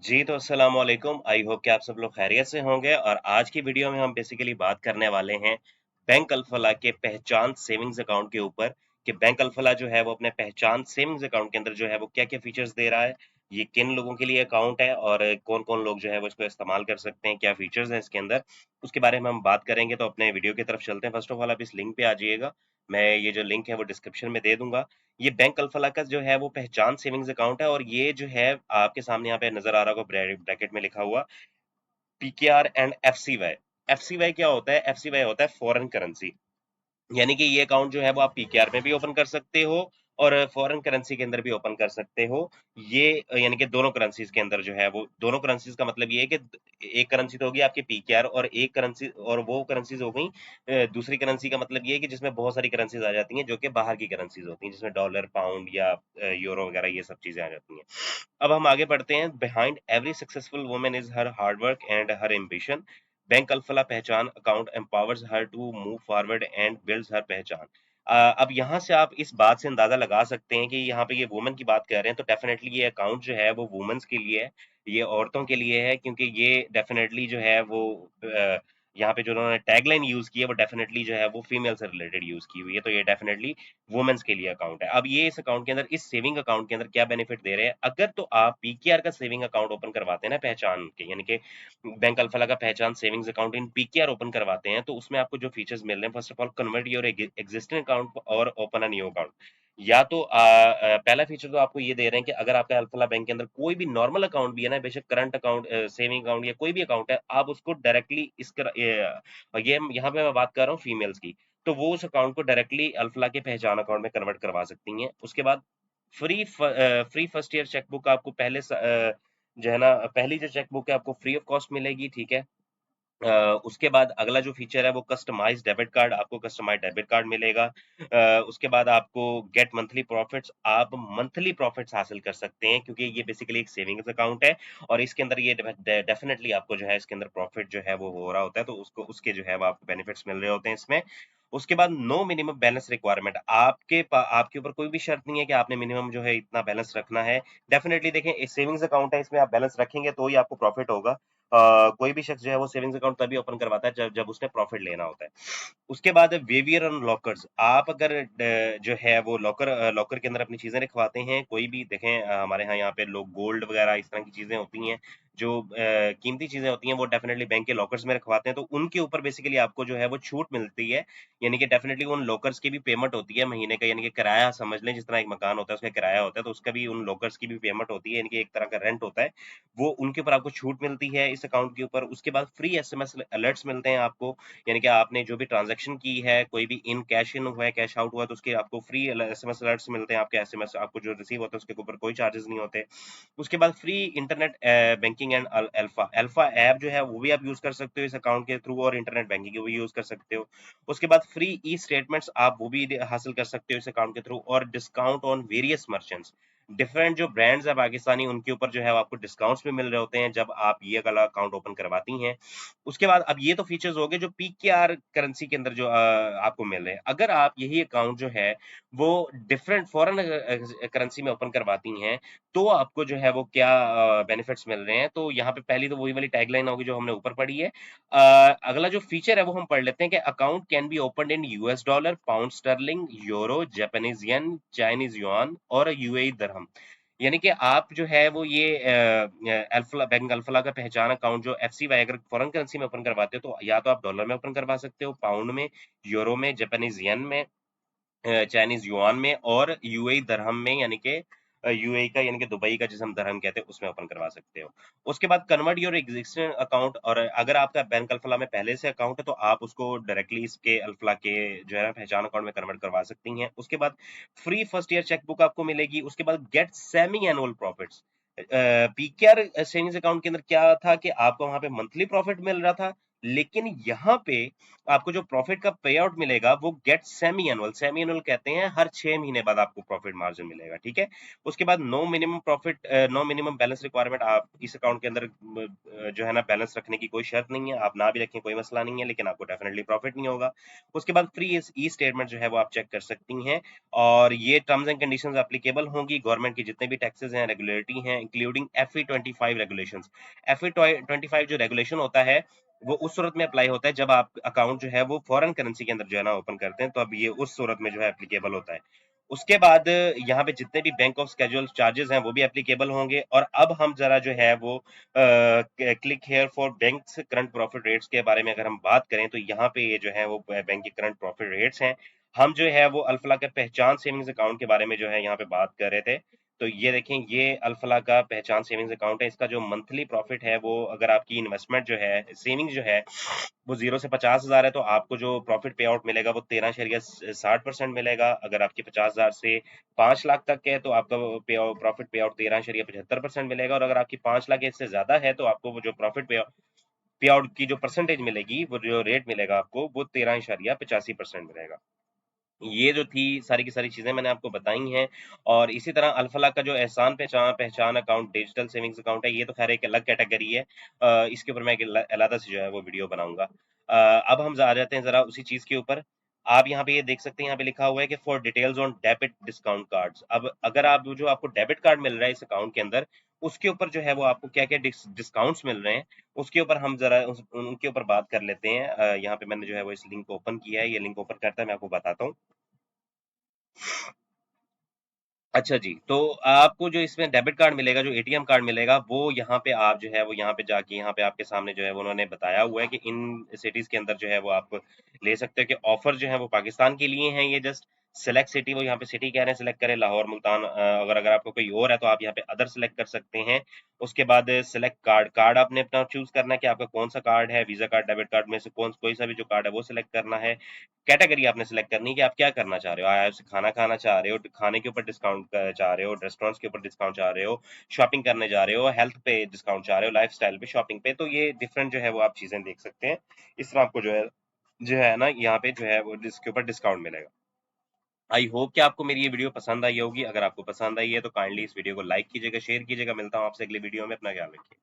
जी तो अस्सलाम वालेकुम। आई होप कि आप सब लोग खैरियत से होंगे और आज की वीडियो में हम बेसिकली बात करने वाले हैं बैंक अल्फला के पहचान सेविंग्स अकाउंट के ऊपर कि बैंक अल्फला जो है वो अपने पहचान सेविंग्स अकाउंट के अंदर जो है वो क्या-क्या फीचर्स दे रहा है, ये किन लोगों के लिए अकाउंट है और कौन-कौन लोग जो है वो इसको इस्तेमाल कर सकते हैं, क्या फीचर्स हैं इसके अंदर, उसके बारे में हम बात करेंगे। तो अपने वीडियो की तरफ चलते हैं। फर्स्ट ऑफ ऑल आप इस लिंक पे आ जाइएगा, मैं ये जो लिंक है वो डिस्क्रिप्शन में दे दूंगा। ये बैंक अल्फला का जो है वो पहचान सेविंग्स अकाउंट है और ये जो है आपके सामने यहाँ पे नजर आ रहा होगा ब्रैकेट में लिखा हुआ पीकेआर एंड एफसीवाई। एफसीवाई क्या होता है? एफसीवाई होता है फॉरेन करेंसी, यानी कि ये अकाउंट जो है वो आप पीकेआर में भी ओपन कर सकते हो और फॉरेन करेंसी के अंदर भी ओपन कर सकते हो। ये यानी कि दोनों करेंसीज के अंदर जो है वो दोनों करेंसीज का मतलब ये है कि एक करेंसी तो होगी आपकी पीकेआर और एक करेंसी और वो करेंसीज हो गई दूसरी करेंसी का मतलब ये है कि जिसमें बहुत सारी करेंसीज आ जाती हैं जो कि बाहर की करेंसीज होती हैं, जिसमें डॉलर, पाउंड या यूरो वगैरह ये सब चीजें आ जाती हैं। अब हम आगे बढ़ते हैं। Behind every successful woman is her hard work and her ambition. Bank Alfalah Pehchaan account empowers her to move forward and builds her Pehchaan. अब यहाँ से आप इस बात से अंदाजा लगा सकते हैं कि यहाँ पे ये वुमन की बात कर रहे हैं, तो डेफिनेटली ये अकाउंट जो है वो वुमेन्स के लिए है, ये औरतों के लिए है, क्योंकि ये डेफिनेटली जो है वो यहाँ पे जो उन्होंने टैगलाइन यूज की है वो डेफिनेटली जो है वो फीमेल से रिलेटेड यूज की हुई है, तो ये डेफिनेटली वुमेन्स के लिए अकाउंट है। अब ये इस अकाउंट के अंदर, इस सेविंग अकाउंट के अंदर क्या बेनिफिट दे रहे हैं? अगर तो आप पीकेआर का सेविंग अकाउंट ओपन करवाते हैं ना पहचान के, यानी कि बैंक अल्फला का पहचान savings account in PKR open करवाते हैं, तो उसमें आपको जो फीचर्स मिल रहे हैं, first of all convert your existing account और ओपन अ न्यू अकाउंट। या तो पहला फीचर तो आपको ये दे रहे हैं कि अगर आपका अल्फला बैंक के अंदर कोई भी नॉर्मल अकाउंट भी है ना, बेशक करंट अकाउंट, सेविंग अकाउंट या कोई भी अकाउंट है, आप उसको डायरेक्टली ये यहाँ पे मैं बात कर रहा हूँ फीमेल्स की, तो वो उस अकाउंट को डायरेक्टली अल्फला के पहचान अकाउंट में कन्वर्ट करवा सकती हैं। उसके बाद फ्री फर्स्ट ईयर चेकबुक आपको जो है ना, पहली जो चेकबुक है आपको फ्री ऑफ कॉस्ट मिलेगी, ठीक है। उसके बाद अगला जो फीचर है वो कस्टमाइज डेबिट कार्ड, आपको कस्टमाइज डेबिट कार्ड मिलेगा। उसके बाद आपको गेट मंथली प्रॉफिट्स, आप मंथली प्रॉफिट्स हासिल कर सकते हैं, क्योंकि ये बेसिकली एक सेविंग्स अकाउंट है और इसके अंदर ये डेफिनेटली आपको जो है इसके अंदर प्रॉफिट जो है वो हो रहा होता है, तो उसको उसके जो है वो आपको बेनिफिट्स मिल रहे होते हैं इसमें। उसके बाद नो मिनिमम बैलेंस रिक्वायरमेंट, आपके ऊपर कोई भी शर्त नहीं है कि आपने मिनिमम जो है इतना बैलेंस रखना है। डेफिनेटली देखें, सेविंग्स अकाउंट है, इसमें आप बैलेंस रखेंगे तो ही आपको प्रॉफिट होगा। कोई भी शख्स जो है वो सेविंग्स अकाउंट तभी ओपन करवाता है जब जब उसने प्रॉफिट लेना होता है। उसके बाद है वेवियर ऑन लॉकर्स। आप अगर जो है वो लॉकर के अंदर अपनी चीजें रखवाते हैं, कोई भी देखें, हमारे यहाँ पे लोग गोल्ड वगैरह इस तरह की चीजें होती हैं, जो कीमती चीजें होती हैं, वो डेफिनेटली बैंक के लॉकर्स में रखवाते हैं, तो उनके ऊपर बेसिकली आपको जो है वो छूट मिलती है। यानी कि डेफिनेटली उन लॉकर्स की भी पेमेंट होती है महीने का, यानी कि किराया समझ लें, जिस तरह एक मकान होता है उसका किराया होता है, तो उसका भी उन लॉकर्स की भी पेमेंट होती है, यानी कि एक तरह का रेंट होता है, वो उनके ऊपर आपको छूट मिलती है इस अकाउंट के ऊपर। उसके बाद फ्री एसएमएस अलर्ट्स मिलते हैं आपको, यानी कि आपने जो भी ट्रांजैक्शन की है, कोई भी कैश इन हुआ है, कैश आउट हुआ है, तो उसके आपको फ्री एसएमएस अलर्ट्स मिलते हैं। आपके एसएमएस आपको जो रिसीव होता है उसके ऊपर कोई चार्जेस नहीं होते। उसके बाद free internet banking and alpha alpha app जो है वो भी आप यूज कर सकते हो इस अकाउंट के थ्रू, और इंटरनेट बैंकिंग भी यूज कर सकते हो। उसके बाद फ्री ई स्टेटमेंट्स आप वो भी हासिल कर सकते हो इस अकाउंट के थ्रू, और discount on various merchants. Different जो ब्रांड्स है पाकिस्तानी, उनके ऊपर जो है आपको डिस्काउंट्स भी मिल रहे होते हैं जब आप ये वाला अकाउंट ओपन करवाती हैं। उसके बाद अब ये तो फीचर्स हो गए जो पीकेआर करेंसी के अंदर जो आपको मिल रहे हैं। अगर आप यही अकाउंट जो है वो डिफरेंट फॉरेन करेंसी में ओपन करवाती हैं, तो आपको जो है वो क्या बेनिफिट्स मिल रहे हैं। तो यहाँ पे पहली तो वही वाली टैगलाइन होगी जो हमने ऊपर पढ़ी है। अगला जो फीचर है वो हम पढ़ लेते हैं कि account can be open in US dollar, pound sterling, euro, Japanese yen, Chinese yuan और यूएई दरहम। यानी कि आप जो है वो ये अल्फला बैंक अल्फला का पहचान अकाउंट जो एफसीवाई अगर फॉरेन करेंसी में ओपन करवाते हो, तो या तो आप डॉलर में ओपन करवा सकते हो, पाउंड में, यूरो में, जापानीज येन में, चाइनीज युआन में और यूएई दरहम में, यानी कि यूएई का यानी कि दुबई का जिसे हम दरहम कहते हैं उसमें ओपन करवा सकते हो। उसके बाद कन्वर्ट योर एग्जिस्टिंग अकाउंट, और अगर आपका बैंक अल्फला में पहले से अकाउंट है तो आप उसको डायरेक्टली इसके अल्फला के जो है ना पहचान अकाउंट में कन्वर्ट करवा सकती हैं। उसके बाद फ्री फर्स्ट ईयर चेकबुक आपको मिलेगी। उसके बाद get semi annual profits. PKR savings account के अंदर क्या था कि आपको वहां पे मंथली प्रॉफिट मिल रहा था, लेकिन यहाँ पे आपको जो प्रॉफिट का पे आउट मिलेगा वो गेट सेमी एनुअल कहते हैं, हर 6 महीने बाद आपको प्रॉफिट मार्जिन मिलेगा, ठीक है। उसके बाद no minimum profit, no minimum balance requirement, आप इस अकाउंट के अंदर जो है ना बैलेंस रखने की कोई शर्त नहीं है, आप ना भी रखें कोई मसला नहीं है, लेकिन आपको डेफिनेटली प्रॉफिट नहीं होगा। उसके बाद फ्री ई स्टेटमेंट जो है वो आप चेक कर सकती हैं, और ये टर्म्स एंड कंडीशंस एप्लीकेबल होंगी गवर्नमेंट की जितने भी टैक्सेस हैं, रेगुलेटरी हैं, इंक्लूडिंग FE 25 रेगुलेशंस। FE 25 जो रेगुलेशन होता है वो उस सूरत में अप्लाई होता है जब आप अकाउंट जो है वो फॉरेन करेंसी के अंदर जो है ना ओपन करते हैं, तो अब ये उस सूरत में जो है एप्लीकेबल होता है। उसके बाद यहाँ पे जितने भी बैंक ऑफ स्केड्यूल चार्जेस हैं वो भी एप्लीकेबल होंगे। और अब हम जरा जो है वो click here for banks current profit rates के बारे में अगर हम बात करें, तो यहाँ पे ये जो है वो बैंक के करंट प्रॉफिट रेट्स हैं। हम जो है वो अल्फला के पहचान सेविंग्स अकाउंट के बारे में जो है यहाँ पे बात कर रहे थे। तो ये देखें, ये अल्फला का पहचान सेविंग्स अकाउंट है। इसका जो मंथली प्रॉफिट है वो, अगर आपकी इन्वेस्टमेंट जो है, सेविंग जो है वो 0 से 50,000 है, तो आपको जो प्रॉफिट पे आउट मिलेगा वो 13.60% मिलेगा। अगर आपकी 50,000 से 5 लाख तक है तो आपका प्रॉफिट पे आउट 13.75% मिलेगा। और अगर आपकी 5 लाख इससे ज्यादा है तो आपको वो जो प्रॉफिट पे आउट की जो परसेंटेज मिलेगी, वो जो रेट मिलेगा आपको, वो 13.85% मिलेगा। ये जो थी सारी की सारी चीजें मैंने आपको बताई हैं। और इसी तरह अल्फला का जो एहसान पहचान पहचान अकाउंट डिजिटल सेविंग्स अकाउंट है, ये तो खैर एक अलग कैटेगरी है। इसके ऊपर मैं एक अलग से जो है वो वीडियो बनाऊंगा। अब हम आ जाते हैं जरा उसी चीज के ऊपर। आप यहाँ पे ये देख सकते हैं, यहाँ पे लिखा हुआ है कि for details on debit discount cards. अब अगर आप जो आपको डेबिट कार्ड मिल रहा है इस अकाउंट के अंदर, उसके ऊपर जो है वो आपको क्या क्या डिस्काउंट्स मिल रहे हैं, उसके ऊपर हम जरा उनके ऊपर बात कर लेते हैं। यहाँ पे मैंने जो है वो इस लिंक को ओपन किया है, ये लिंक ओपन करता है, मैं आपको बताता हूँ। अच्छा जी, तो आपको जो इसमें डेबिट कार्ड मिलेगा, जो एटीएम कार्ड मिलेगा, वो यहाँ पे आप जो है वो यहाँ पे जाके, यहाँ पे आपके सामने जो है वो उन्होंने बताया हुआ है कि इन सिटीज के अंदर जो है वो आप ले सकते हो। कि ऑफर जो है वो पाकिस्तान के लिए हैं, ये जस्ट सेलेक्ट सिटी, वो यहाँ पे सिटी कह रहे हैं सेलेक्ट करें, लाहौर, मुल्तान। अगर अगर आपको कोई और है तो आप यहाँ पे अदर सेलेक्ट कर सकते हैं। उसके बाद सेलेक्ट कार्ड, कार्ड आपने अपना चूज करना है कि आपका कौन सा कार्ड है, वीजा कार्ड, डेबिट कार्ड में से कौन कोई सा भी जो कार्ड है वो सिलेक्ट करना है। कैटेगरी आपने सिलेक्ट करनी है कि आप क्या करना चाह रहे हो, आप खाना खाना चाह रहे हो, खाने के ऊपर डिस्काउंट चाह रहे हो, रेस्टोरेंट्स के ऊपर डिस्काउंट चाह रहे हो, शॉपिंग करने जा रहे हो, हेल्थ पे डिस्काउंट चाह रहे हो, लाइफस्टाइल पे, शॉपिंग पे। तो ये डिफरेंट जो है वो आप चीजें देख सकते हैं। इस तरह आपको जो है ना यहाँ पे जो है वो इसके ऊपर डिस्काउंट मिलेगा। आई होप कि आपको मेरी ये वीडियो पसंद आई होगी। अगर आपको पसंद आई है तो काइंडली इस वीडियो को लाइक कीजिएगा, शेयर कीजिएगा। मिलता हूँ आपसे अगली वीडियो में, अपना ख्याल रखिए।